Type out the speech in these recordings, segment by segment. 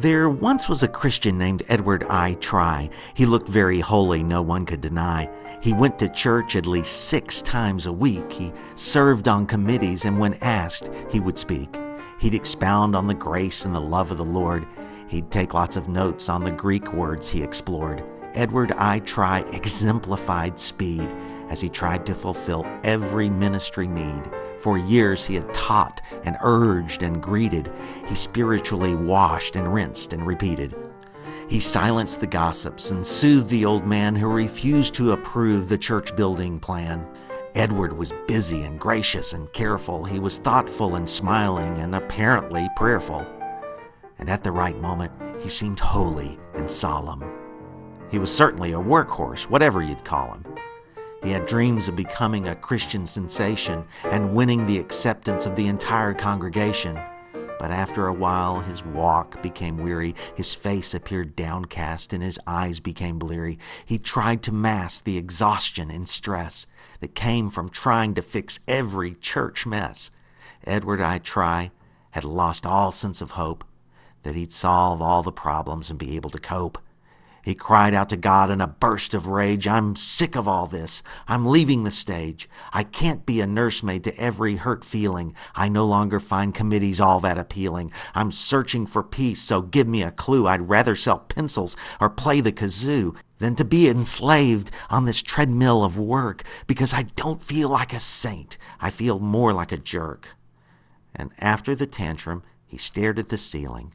There once was a Christian named Edward I. Try. He looked very holy, no one could deny. He went to church at least 6 times a week. He served on committees, and when asked, he would speak. He'd expound on the grace and the love of the Lord. He'd take lots of notes on the Greek words he explored. Edward I. Try exemplified speed as he tried to fulfill every ministry need. For years he had taught and urged and greeted. He spiritually washed and rinsed and repeated. He silenced the gossips and soothed the old man who refused to approve the church building plan. Edward was busy and gracious and careful. He was thoughtful and smiling and apparently prayerful. And at the right moment, he seemed holy and solemn. He was certainly a workhorse, whatever you'd call him. He had dreams of becoming a Christian sensation and winning the acceptance of the entire congregation. But after a while, his walk became weary, his face appeared downcast, and his eyes became bleary. He tried to mask the exhaustion and stress that came from trying to fix every church mess. Edward I. Try had lost all sense of hope that he'd solve all the problems and be able to cope. He cried out to God in a burst of rage, "I'm sick of all this. I'm leaving the stage. I can't be a nursemaid to every hurt feeling. I no longer find committees all that appealing. I'm searching for peace, so give me a clue. I'd rather sell pencils or play the kazoo than to be enslaved on this treadmill of work, because I don't feel like a saint. I feel more like a jerk." And after the tantrum, he stared at the ceiling,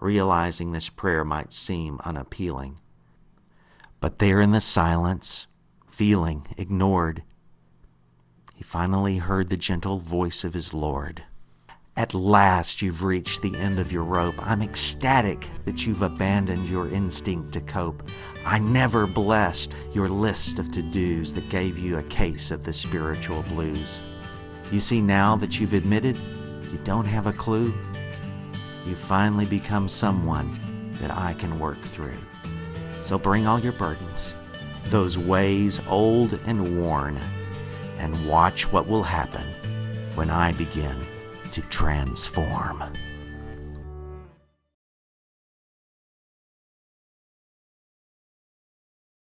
realizing this prayer might seem unappealing. But there in the silence, feeling ignored, he finally heard the gentle voice of his Lord. "At last you've reached the end of your rope. I'm ecstatic that you've abandoned your instinct to cope. I never blessed your list of to-dos that gave you a case of the spiritual blues. You see, now that you've admitted you don't have a clue, you've finally become someone that I can work through. So bring all your burdens, those ways old and worn, and watch what will happen when I begin to transform."